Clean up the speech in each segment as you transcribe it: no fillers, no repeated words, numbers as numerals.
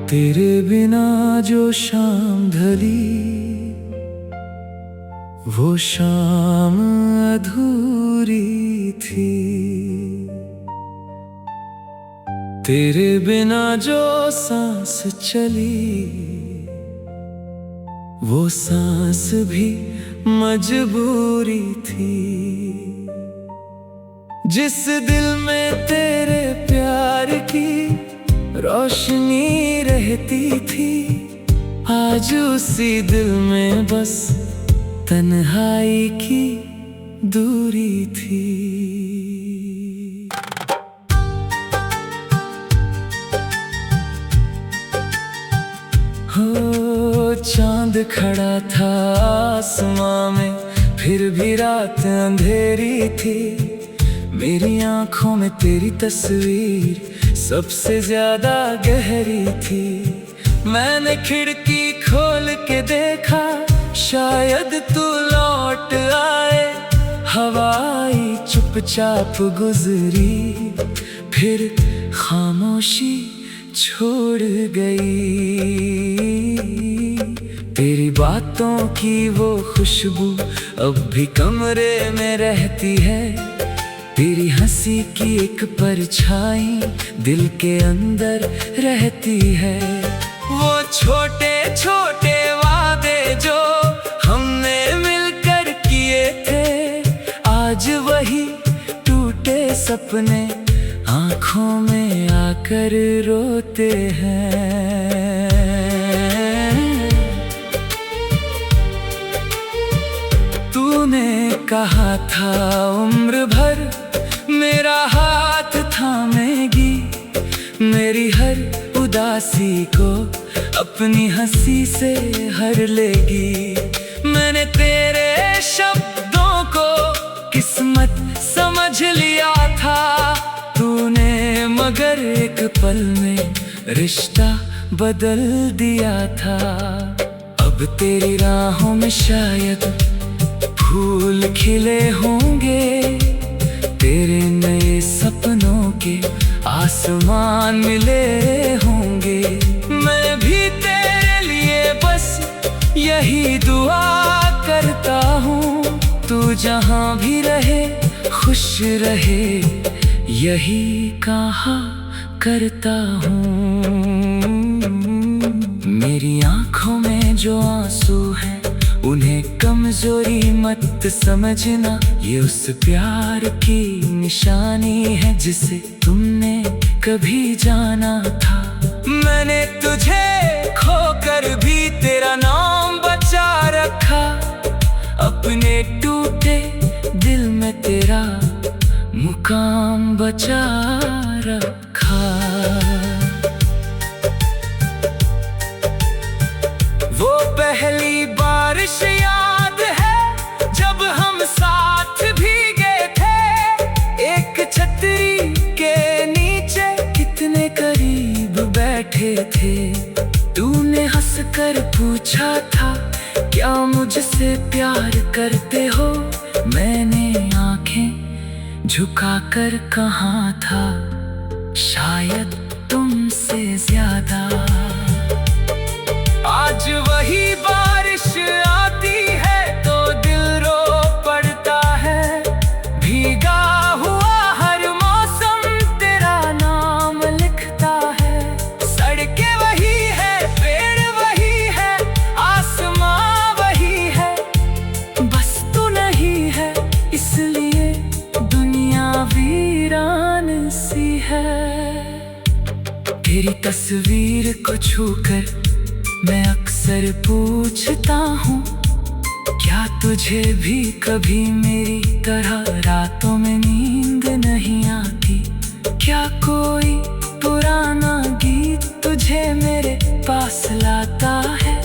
तेरे बिना जो शाम ढली वो शाम अधूरी थी। तेरे बिना जो सांस चली वो सांस भी मजबूरी थी। जिस दिल में तेरे प्यार की रोशनी रहती थी आज उसी दिल में बस तन्हाई की दूरी थी। हो चांद खड़ा था आसमां में फिर भी रात अंधेरी थी। मेरी आंखों में तेरी तस्वीर सबसे ज्यादा गहरी थी। मैंने खिड़की खोल के देखा शायद तू लौट आए। हवा आई चुपचाप गुजरी फिर खामोशी छोड़ गई। तेरी बातों की वो खुशबू अब भी कमरे में रहती है। तेरी हंसी की एक परछाई दिल के अंदर रहती है। वो छोटे छोटे वादे जो हमने मिलकर किए थे आज वही टूटे सपने आंखों में आकर रोते हैं। तूने कहा था उम्र भर मेरा हाथ थामेगी। मेरी हर उदासी को अपनी हंसी से हर लेगी। मैंने तेरे शब्दों को किस्मत समझ लिया था। तूने मगर एक पल में रिश्ता बदल दिया था। अब तेरी राहों में शायद फूल खिले होंगे। तेरे नए सपनों के आसमान मिले होंगे। मैं भी तेरे लिए बस यही दुआ करता हूँ। तू जहाँ भी रहे खुश रहे यही कहा करता हूँ। मेरी आंखों में जो आंसू हैं उन्हें कमजोरी मत समझना। ये उस प्यार की निशानी है जिसे तुमने कभी जाना था। मैंने तुझे खोकर भी तेरा नाम बचा रखा। अपने टूटे दिल में तेरा मुकाम बचा रखा। वो पहली बारिश याद है जब हम साथ भीगे थे। एक छतरी के नीचे कितने करीब बैठे थे। तूने हंसकर पूछा था क्या मुझसे प्यार करते हो। मैंने आंखें झुकाकर कहा था शायद तुमसे ज्यादा। आज वही बारिश आती है तो दिल रो पड़ता है। भीगा हुआ हर मौसम तेरा नाम लिखता है। सड़कें वही है पेड़ वही है आसमां वही है। बस तू नहीं है इसलिए दुनिया वीरान सी है। तेरी तस्वीर को छूकर मैं अक्सर पूछता हूँ क्या तुझे भी कभी मेरी तरह रातों में नींद नहीं आती। क्या कोई पुराना गीत तुझे मेरे पास लाता है।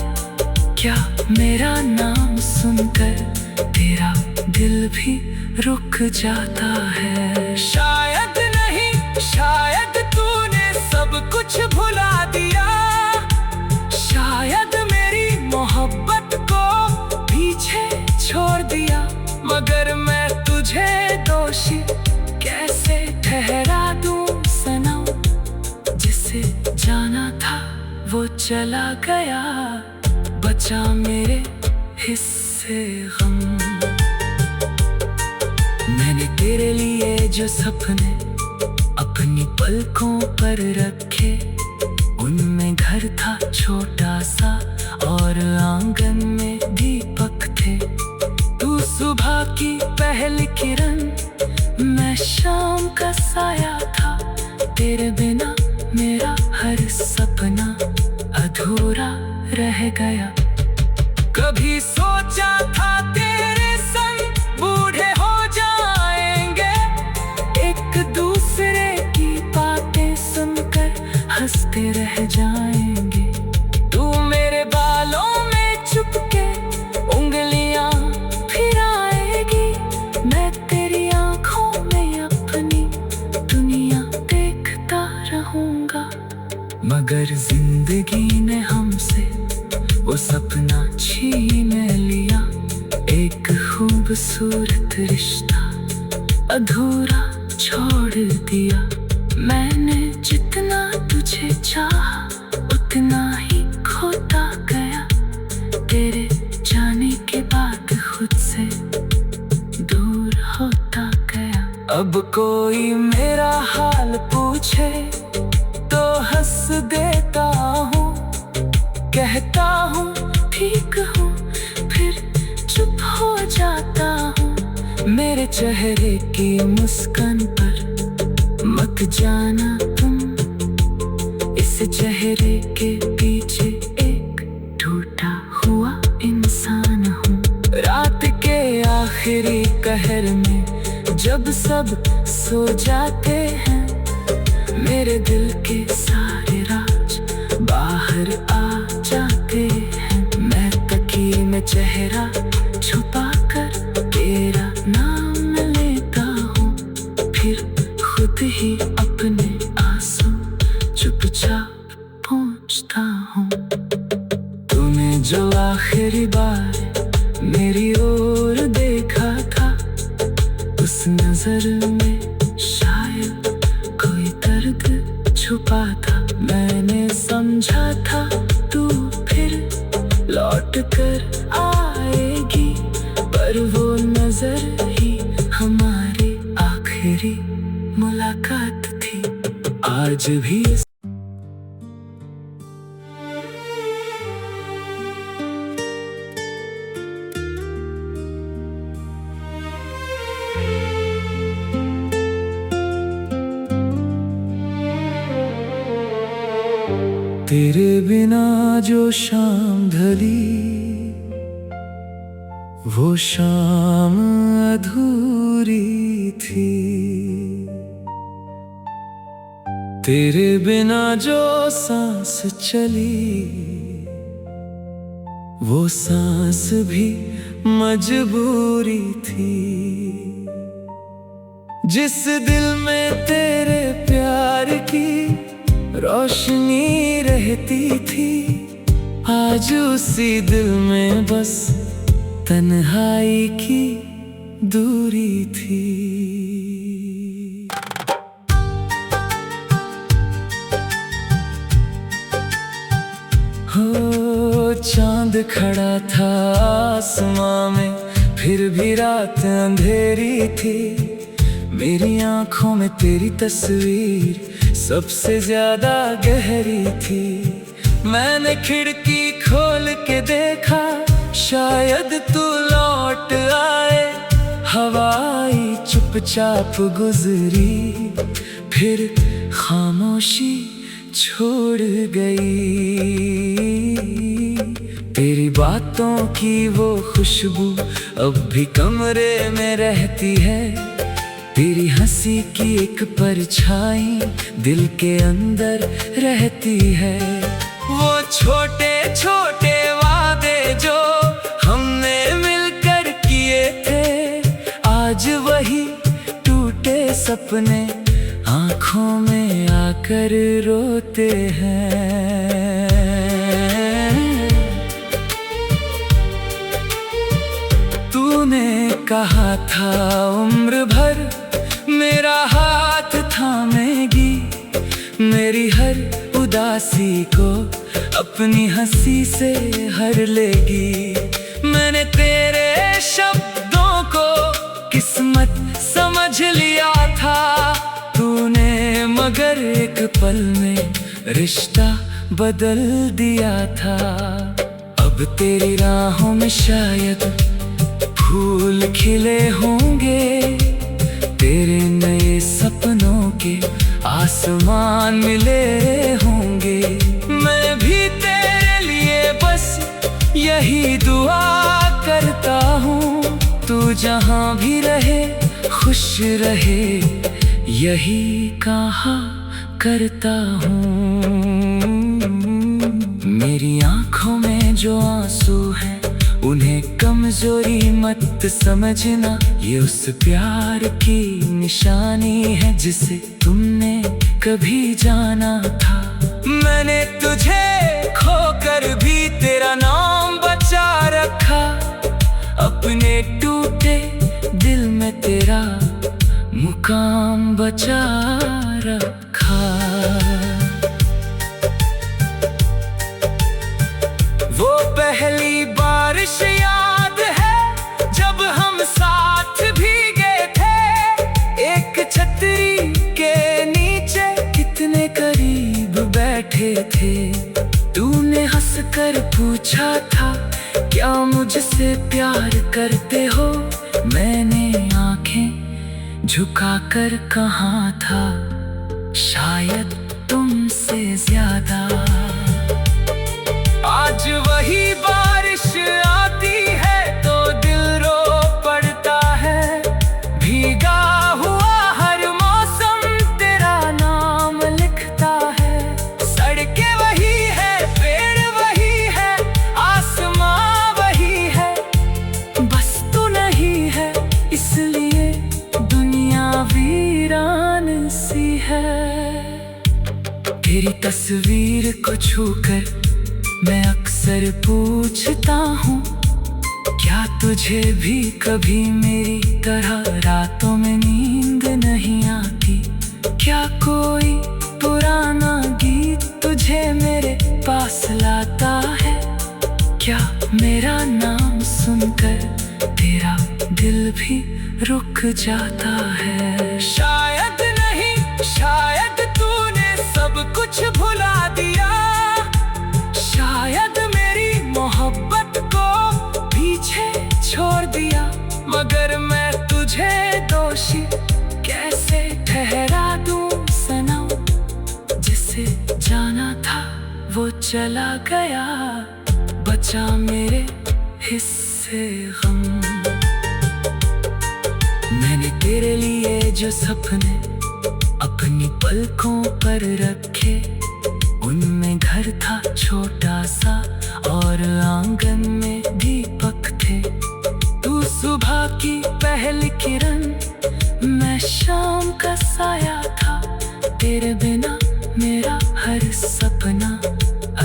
क्या मेरा नाम सुनकर तेरा दिल भी रुक जाता है। शायद नहीं शायद तूने सब कुछ भुला दिया। शायद मेरी मोहब्बत को पीछे छोड़ दिया। मगर मैं तुझे दोषी कैसे ठहरा दूं सनम। जिसे जाना था वो चला गया, बचा मेरे हिस्से गम। मैंने तेरे लिए जो सपने अपनी पलकों पर रखे, उनमें घर था छोटा सा और आंगन में दीपक थे। तू सुबह की पहली किरण, मैं शाम का साया था। तेरे बिना मेरा हर सपना अधूरा रह गया। कभी सोचा था तेरे संग बूढ़े हो जाएंगे, एक दूसरे की बातें सुनकर हंसते रह जाएंगे। तू मेरे बालों में चुपके उंगलियां फिराएगी, मैं तेरी आंखों में अपनी दुनिया देखता रहूंगा। मगर जिंदगी ने हमसे वो सपना छीन लिया, एक खूबसूरत रिश्ता अधूरा छोड़ दिया। मैंने जितना तुझे चाहा उतना ही खोता गया, तेरे जाने के बाद खुद से दूर होता गया। अब कोई मेरा हाल पूछे तो हंस देता हूँ, कहता हूँ ठीक हूँ, फिर चुप हो जाता हूँ। मेरे चेहरे की मुस्कान पर मत जाना तुम, इस चेहरे के पीछे एक टूटा हुआ इंसान हूँ। रात के आखिरी कहर में जब सब सो जाते हैं, मेरे दिल के सारे राज बाहर आ जाते हैं। मैं तकिए में चेहरा छुपा कर तेरा नाम लेता हूँ, फिर खुद ही अपने आंसू चुपचाप पोंछता हूँ। तूने जो आखिरी बार मेरी ओर देखा था, उस नजर में शायद कोई दर्द छुपा था। मैंने समझा था तू फिर लौट कर आएगी, पर वो नजर ही हमारी आखिरी मुलाकात थी। आज भी तेरे बिना जो शाम ढली, वो शाम अधूरी थी। तेरे बिना जो सांस चली, वो सांस भी मजबूरी थी। जिस दिल में तेरे प्यार की रोशनी रहती थी, आज उसी दिल में बस तन्हाई की दूरी थी। हो चांद खड़ा था आसमां में, फिर भी रात अंधेरी थी। मेरी आंखों में तेरी तस्वीर सबसे ज्यादा गहरी थी। मैंने खिड़की खोल के देखा, शायद तू लौट आए। हवाई चुपचाप गुजरी, फिर खामोशी छोड़ गई। तेरी बातों की वो खुशबू अब भी कमरे में रहती है। तेरी हंसी की एक परछाई दिल के अंदर रहती है। वो छोटे छोटे वादे जो हमने मिलकर किए थे, आज वही टूटे सपने आँखों में आकर रोते हैं। तूने कहा था उम्र भर मेरा हाथ थामेगी, मेरी हर उदासी को अपनी हंसी से हर लेगी। मैंने तेरे शब्दों को किस्मत समझ लिया था तूने, मगर एक पल में रिश्ता बदल दिया था। अब तेरी राहों में शायद फूल खिले होंगे, तेरे नए सपनों के आसमान मिले होंगे। मैं भी तेरे लिए बस यही दुआ करता हूँ, तू जहाँ भी रहे खुश रहे, यही कहा करता हूँ। मेरी आँखों में जो आंसू हैं उन्हें कमजोरी मत समझना, ये उस प्यार की निशानी है जिसे तुमने कभी जाना था। मैंने तुझे खोकर भी तेरा नाम बचा रखा, अपने टूटे दिल में तेरा मुकाम बचा रखा। वो पहली बारिश याद है जब हम साथ भीगे थे, एक छतरी के नीचे कितने करीब बैठे थे। तूने हंसकर पूछा था क्या मुझसे प्यार करते हो, मैंने आंखें झुकाकर कहा था शायद तुमसे ज्यादा। आज वही बारिश आती है तो दिल रो पड़ता है, भीगा हुआ हर मौसम तेरा नाम लिखता है। सड़कें वही है, पेड़ वही है, आसमां वही है, बस तू नहीं है इसलिए दुनिया वीरान सी है। तेरी तस्वीर को छूकर मैं अक्सर पूछता हूँ क्या तुझे भी कभी मेरी तरह रातों में नींद नहीं आती। क्या कोई पुराना गीत तुझे मेरे पास लाता है, क्या मेरा नाम सुनकर तेरा दिल भी रुक जाता है। शायद नहीं, शायद तूने सब कुछ भुला दिया, शायद मेरी मोहब्बत को पीछे छोड़ दिया, मगर मैं तुझे दोषी कैसे ठहरा दूं सनम। जिसे जाना था वो चला गया, बचा मेरे हिस्से गम। मैंने तेरे लिए जो सपने अपनी पलकों पर रखे, उनमें घर था छोटा सा और आंगन में दीपक थे। तू सुबह की पहली किरण, मैं शाम का साया था, तेरे बिना मेरा हर सपना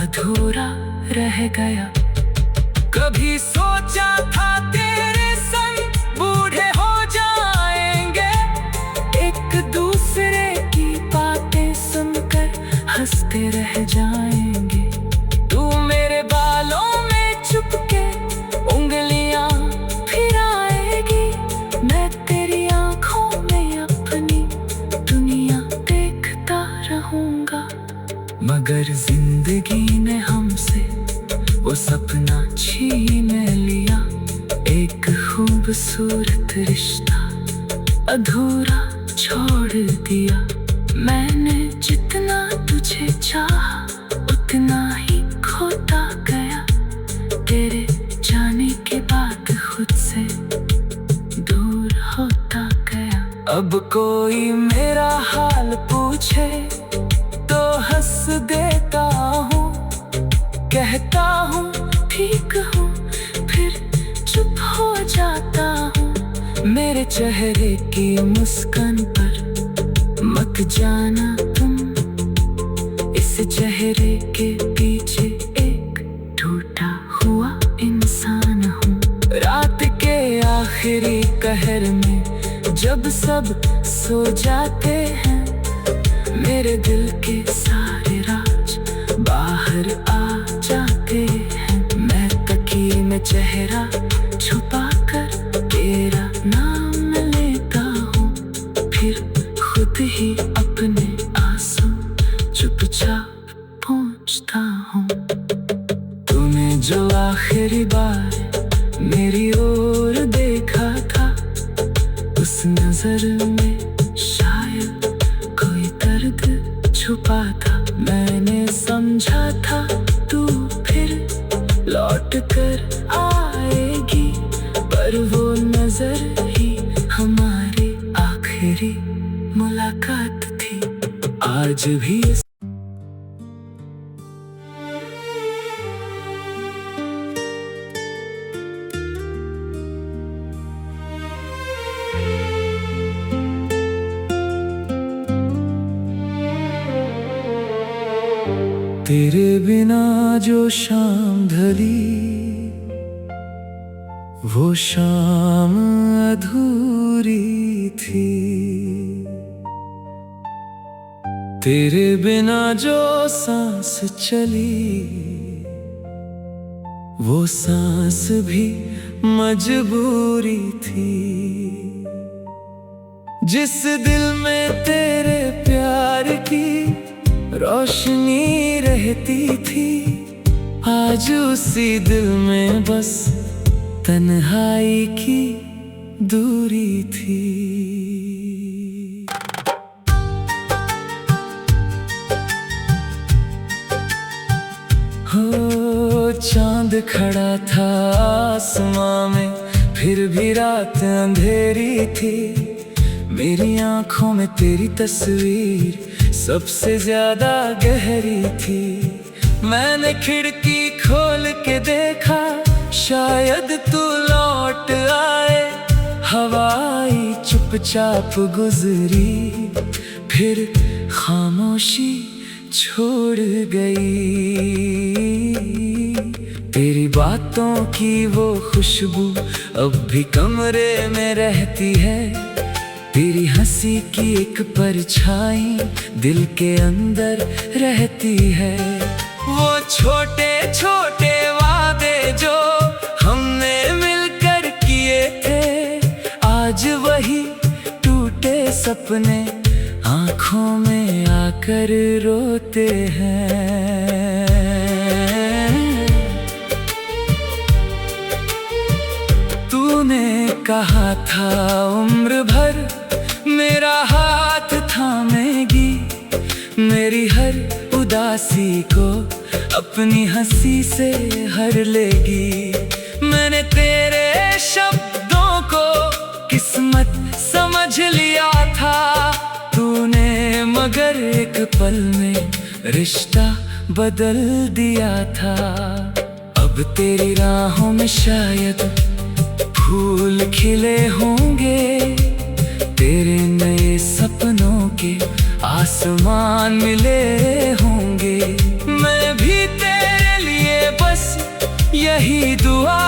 अधूरा रह गया। कभी सोचा था तेरे संग बूढ़े हो जाएंगे, एक दूसरे की बातें सुनकर हंसते रह जाएंगे। तू मेरे बालों में चुपके उंगलियां फिराएगी, मैं तेरी आंखों में अपनी दुनिया देखता रहूंगा। मगर जिंदगी ने हमसे वो सपना छीन लिया, एक खूबसूरत रिश्ता अधूरा छोड़ दिया। मैंने जितना तुझे चाहा उतना ही खोता गया, तेरे जाने के बाद खुद से दूर होता गया। अब कोई मेरा हाल पूछे तो हंस देता हूँ, कहता हूँ ठीक हूँ, फिर चुप हो जाता हूँ। मेरे चेहरे की मुस्कान पर मत जाना तुम, इस चेहरे के पीछे एक टूटा हुआ इंसान हूँ। रात के आखिरी कहर में जब सब सो जाते हैं, मेरे दिल के सारे राज बाहर आ चेहरा छुपाकर तेरा नाम लेता हूँ, फिर खुद ही अपने आंसू चुपचाप पहुँचता हूँ। तूने जो आखिरी बार मेरी ओर देखा था, उस नजर में शायद कोई दर्द छुपा था। मैंने समझा था तू फिर लौट कर आएगी, पर वो नजर ही हमारी आखिरी मुलाकात थी। आज भी तेरे बिना जो शाम ढली, वो शाम अधूरी थी। तेरे बिना जो सांस चली, वो सांस भी मजबूरी थी। जिस दिल में तेरे प्यार की रोशनी रहती थी, आज उसी दिल में बस तन्हाई की दूरी थी। हो चांद खड़ा था आसमां में, फिर भी रात अंधेरी थी। मेरी आंखों में तेरी तस्वीर सबसे ज्यादा गहरी थी। मैंने खिड़की खोल के देखा, शायद तू लौट आए। हवा आई चुपचाप गुजरी, फिर खामोशी छोड़ गई। तेरी बातों की वो खुशबू अब भी कमरे में रहती है। तेरी हंसी की एक परछाई दिल के अंदर रहती है। वो छोटे छोटे वादे जो हमने मिलकर किए थे, आज वही टूटे सपने आंखों में आकर रोते हैं। तूने कहा था उम्र भर मेरा हाथ थामेगी, मेरी हर उदासी को अपनी हंसी से हर लेगी। मैंने तेरे शब्दों को किस्मत समझ लिया था, तूने मगर एक पल में रिश्ता बदल दिया था। अब तेरी राहों में शायद फूल खिले होंगे, तेरे नए सपनों के आसमान मिले होंगे। मैं भी तेरे लिए बस यही दुआ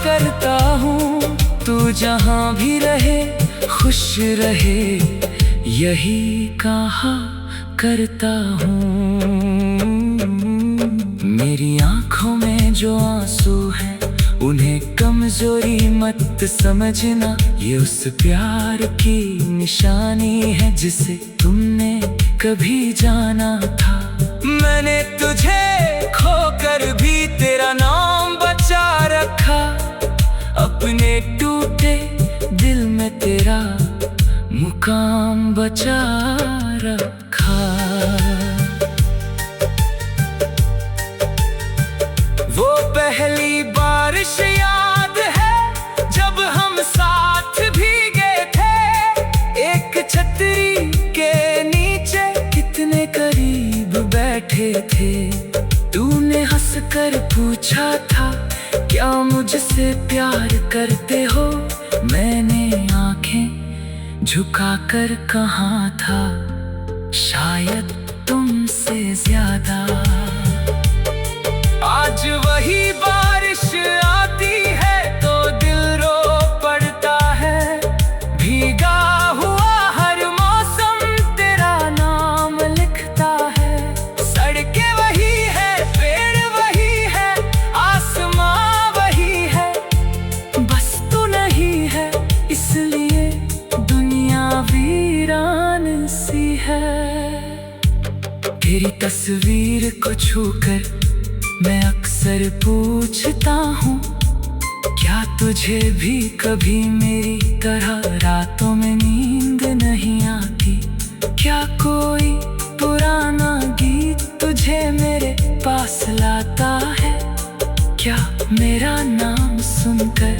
करता हूँ, तू जहाँ भी रहे खुश रहे, यही कहा करता हूँ। मेरी आंखों में जो आंसू हैं, उन्हें कमजोरी मत समझना। ये उस प्यार की निशानी है जिसे तुमने कभी जाना था। मैंने तुझे खोकर भी तेरा नाम बचा रखा, अपने टूटे दिल में तेरा मुकाम बचा रखा। वो पहली बारिश याद है जब हम साथ भीगे थे, एक छतरी के नीचे कितने करीब बैठे थे। तूने हंसकर पूछा था क्या मुझसे प्यार करते हो, मैंने आंखें झुकाकर कहा था शायद तुमसे ज्यादा। आज वही बारिश आती है तो दिल रो पड़ता है, भीगा हुआ हर मौसम तेरा नाम लिखता है। सड़कें वही है, पेड़ वही है, आसमां वही है, तस्वीर को छूकर मैं अक्सर पूछता हूँ, क्या तुझे भी कभी मेरी तरह रातों में नींद नहीं आती? क्या कोई पुराना गीत तुझे मेरे पास लाता है? क्या मेरा नाम सुनकर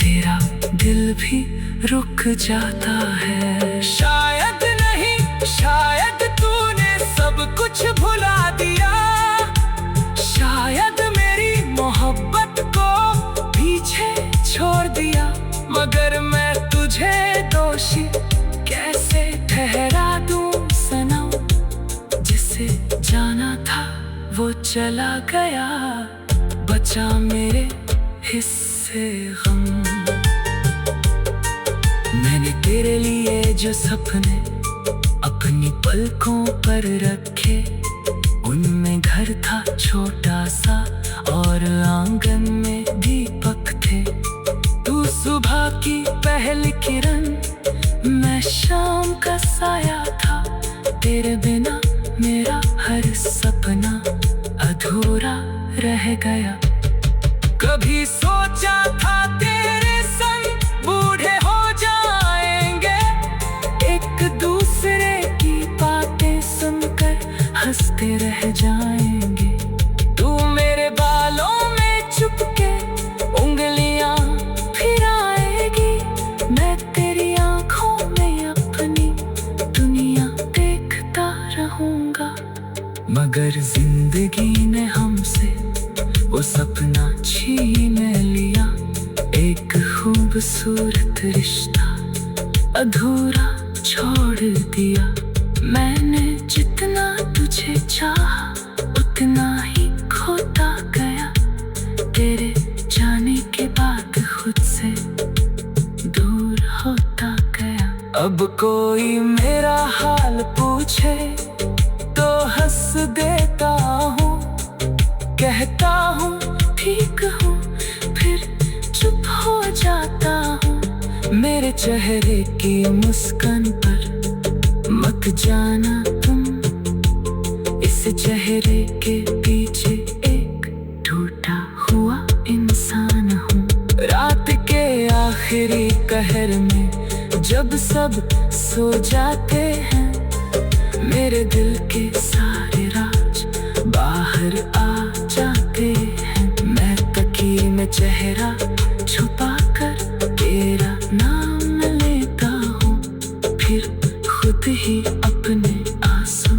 तेरा दिल भी रुक जाता है? शायद नहीं, शायद तूने सब कुछ भुला दिया, शायद मेरी मोहब्बत को पीछे छोड़ दिया। मगर मैं तुझे दोषी कैसे ठहरा दूं सनम? जिसे जाना था वो चला गया, बचा मेरे हिस्से गम। मैंने तेरे लिए जो सपने अपनी पलकों पर रखे, उनमें घर था छोटा सा और आंगन में दीपक थे। तू सुबह की पहली किरण, मैं शाम का साया था। तेरे बिना मेरा हर सपना अधूरा रह गया। कभी सोचा था तेरे संग बूढ़े हो जाएंगे, एक दूसरे की बातें सुनकर हंसते रह जाएंगे। तू मेरे बालों में चुपके उंगलियां फिराएगी, मैं तेरी आंखों में अपनी दुनिया देखता रहूंगा। मगर जिंदगी ने हमसे वो सपना छीन लिया, एक खूबसूरत रिश्ता अधूरा छोड़ दिया। मैंने जितना तुझे चाहा उतना ही खोता गया, तेरे जाने के बाद खुद से दूर होता गया। अब कोई मेरा हाल पूछे तो हंस देता हूँ, कहता हूँ ठीक हूँ, फिर चुप हो जाता हूँ। मेरे चेहरे की मुस्कान पर मत जाना तुम, इस चेहरे के पीछे एक टूटा हुआ इंसान हूँ। रात के आखिरी कहर में जब सब सो जाते हैं, मेरे दिल के सारे राज बाहर आ जाते हैं। मैं तकिए में चेहरा छुपा कर तेरा नाम लेता हूँ, फिर खुद ही अपने आंसू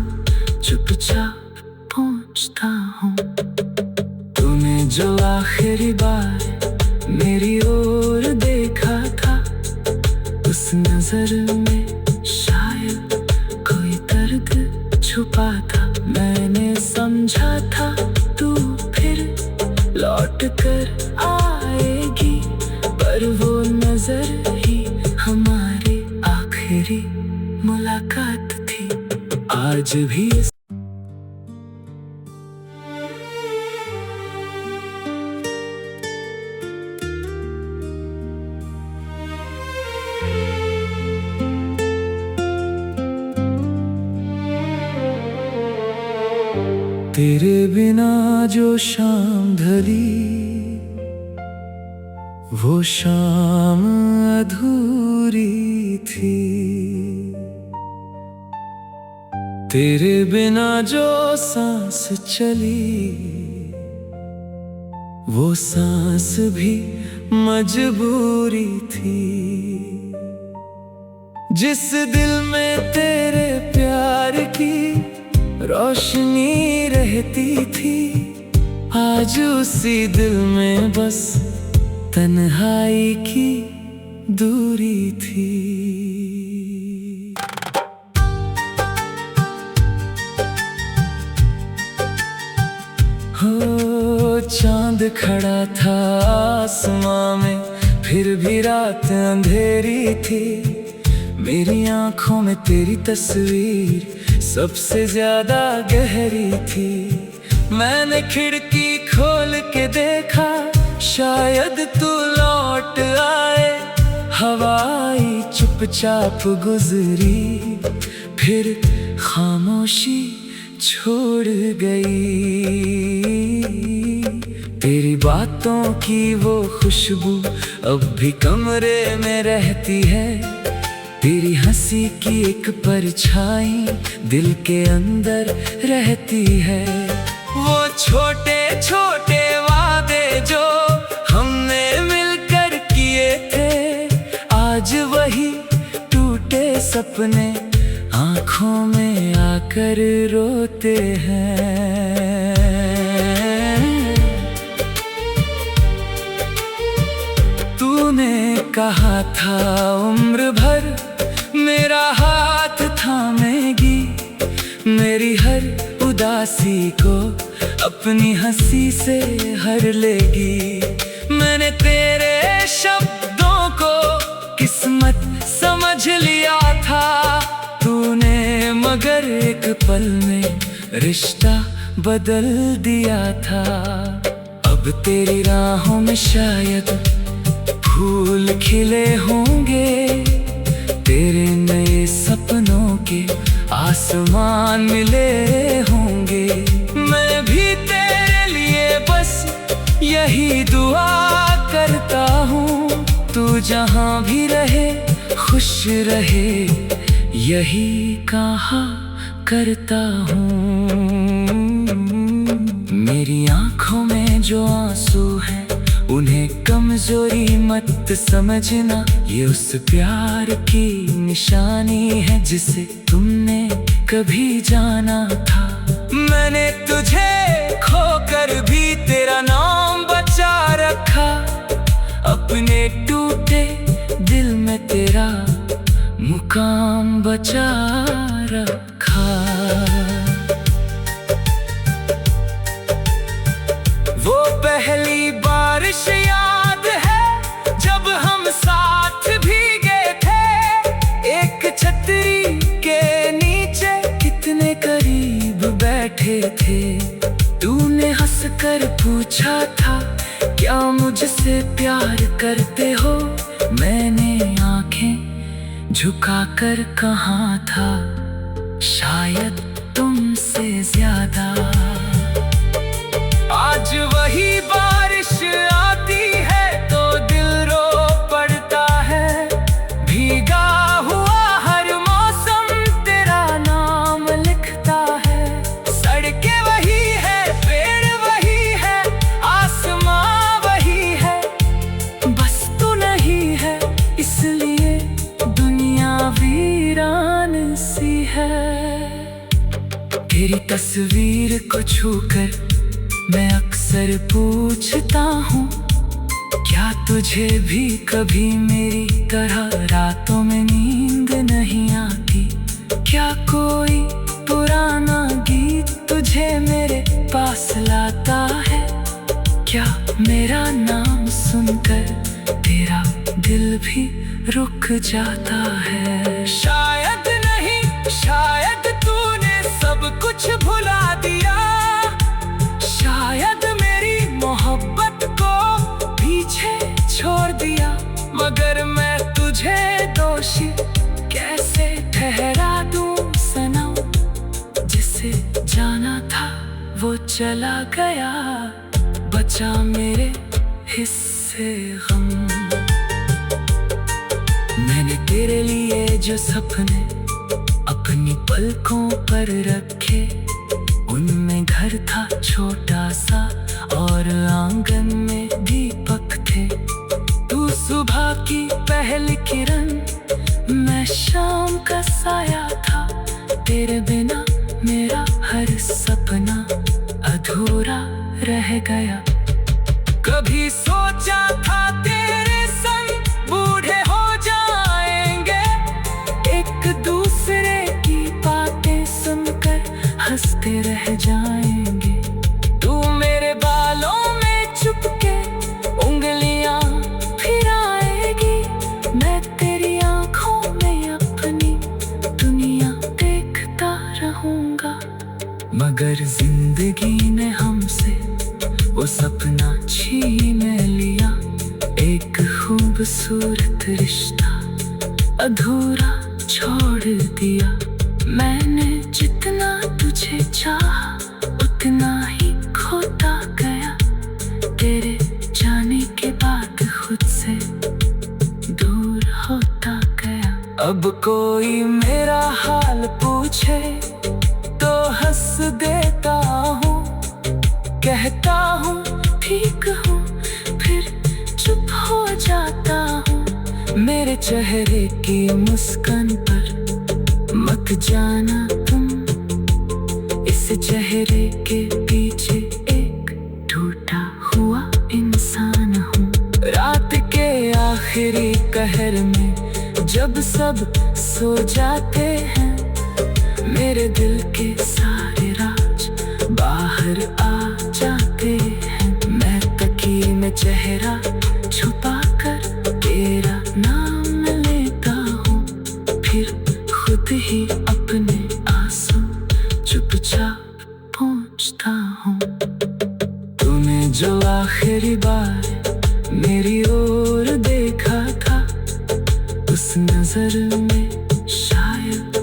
चुपचाप पोंछता हूँ। तूने जो आखिरी बार मेरी ओर देखा था, उस नजर में शायद कोई दर्द छुपा था। मैंने समझा था तू फिर लौट कर आएगी, पर वो नजर ही हमारी आखिरी मुलाकात थी। आज भी तेरे बिना जो शाम ढली, वो शाम अधूरी थी। तेरे बिना जो सांस चली, वो सांस भी मजबूरी थी। जिस दिल में तेरे प्यार की रोशनी रहती थी, आज उसी दिल में बस तन्हाई की दूरी थी। हो चांद खड़ा था आसमां में, फिर भी रात अंधेरी थी। मेरी आंखों में तेरी तस्वीर सबसे ज्यादा गहरी थी। मैंने खिड़की खोल के देखा, शायद तू लौट आए। हवाई चुपचाप गुजरी, फिर खामोशी छोड़ गई। तेरी बातों की वो खुशबू अब भी कमरे में रहती है। तेरी हंसी की एक परछाई दिल के अंदर रहती है। वो छोटे छोटे वादे जो हमने मिलकर किए थे, आज वही टूटे सपने आँखों में आकर रोते हैं। तूने कहा था उम्र भर मेरा हाथ थामेगी, मेरी हर उदासी को अपनी हंसी से हर लेगी। मैंने तेरे शब्दों को किस्मत समझ लिया था तूने, मगर एक पल में रिश्ता बदल दिया था। अब तेरी राहों में शायद फूल खिले होंगे, तेरे नए सपनों के आसमान मिले होंगे। मैं भी तेरे लिए बस यही दुआ करता हूँ, तू जहाँ भी रहे खुश रहे, यही कहा करता हूँ। मेरी आँखों में जो आंसू हैं उन्हें कमजोरी मत समझना, ये उस प्यार की निशानी है जिसे तुमने कभी जाना था। मैंने तुझे खोकर भी तेरा नाम बचा रखा, अपने टूटे दिल में तेरा मुकाम बचा रखा। वो पहली बारिश याद है जब हम साथ भीगे थे, एक छतरी के नीचे कितने करीब बैठे थे। तूने हंसकर पूछा था क्या मुझसे प्यार करते हो, मैंने आंखें झुकाकर कहा था शायद तुमसे ज्यादा। आज वही बारिश आती है तो दिल रो पड़ता है, भीगा हुआ हर मौसम तेरा नाम लिखता है। सड़कें वही है, पेड़ वही है, आसमां वही है, बस तू नहीं है इसलिए दुनिया वीरान सी है। तेरी तस्वीर को छूकर मैं अक्सर पूछता हूँ क्या तुझे भी कभी मेरी तरह रातों में नींद नहीं आती। क्या कोई पुराना गीत तुझे मेरे पास लाता है, क्या मेरा नाम सुनकर तेरा दिल भी रुक जाता है। शायद नहीं, शायद तूने सब कुछ भुला दिया, शायद मेरी मोहब्बत को पीछे छोड़ दिया, मगर मैं तुझे दोषी कैसे ठहरा दूं सनम। जिसे जाना था वो चला गया, बचा मेरे हिस्से गम। मैंने तेरे लिए जो सपने अपनी पलकों पर रखे, उनमें घर था छोटा सा और आंगन में दीपक थे। तू सुबह की पहली किरण, मैं शाम का साया था। तेरे बिना मेरा हर सपना अधूरा रह गया। कभी सोचा था तेरे संग बूढ़े हो जाएंगे, एक दूसरे की बातें सुनकर हंसते रह जाएंगे। तू मेरे बालों में चुपके उंगलियां फिराएगी, मैं तेरी आंखों में अपनी दुनिया देखता रहूंगा। मगर जिंदगी ने हमसे वो सपना छीन लिया, एक खूबसूरत रिश्ता अधूरा छोड़ दिया। मैंने जितना तुझे चाहा उतना ही खोता गया, तेरे जाने के बाद खुद से दूर होता गया। अब कोई मेरा हाल पूछे तो हंस देता हूँ, कहता हूँ ठीक हूँ, फिर चुप हो जाता हूँ। मेरे चेहरे की मुस्कान पर मत जाना तुम, इस चेहरे के पीछे एक टूटा हुआ इंसान हूँ। रात के आखिरी कहर में जब सब सो जाते हैं, मेरे दिल के सारे राज बाहर आ जाते हैं। मैं तकिए में चेहरा छुपा कर तेरा नाम लेता हूँ, फिर खुद ही अपने आंसू चुपचाप पोंछता हूँ। तूने जो आखिरी बार मेरी ओर देखा था, उस नजर में शायद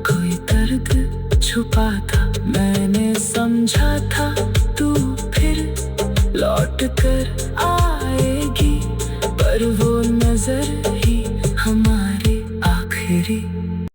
कोई दर्द छुपा था। मैंने समझा था तू फिर लौट कर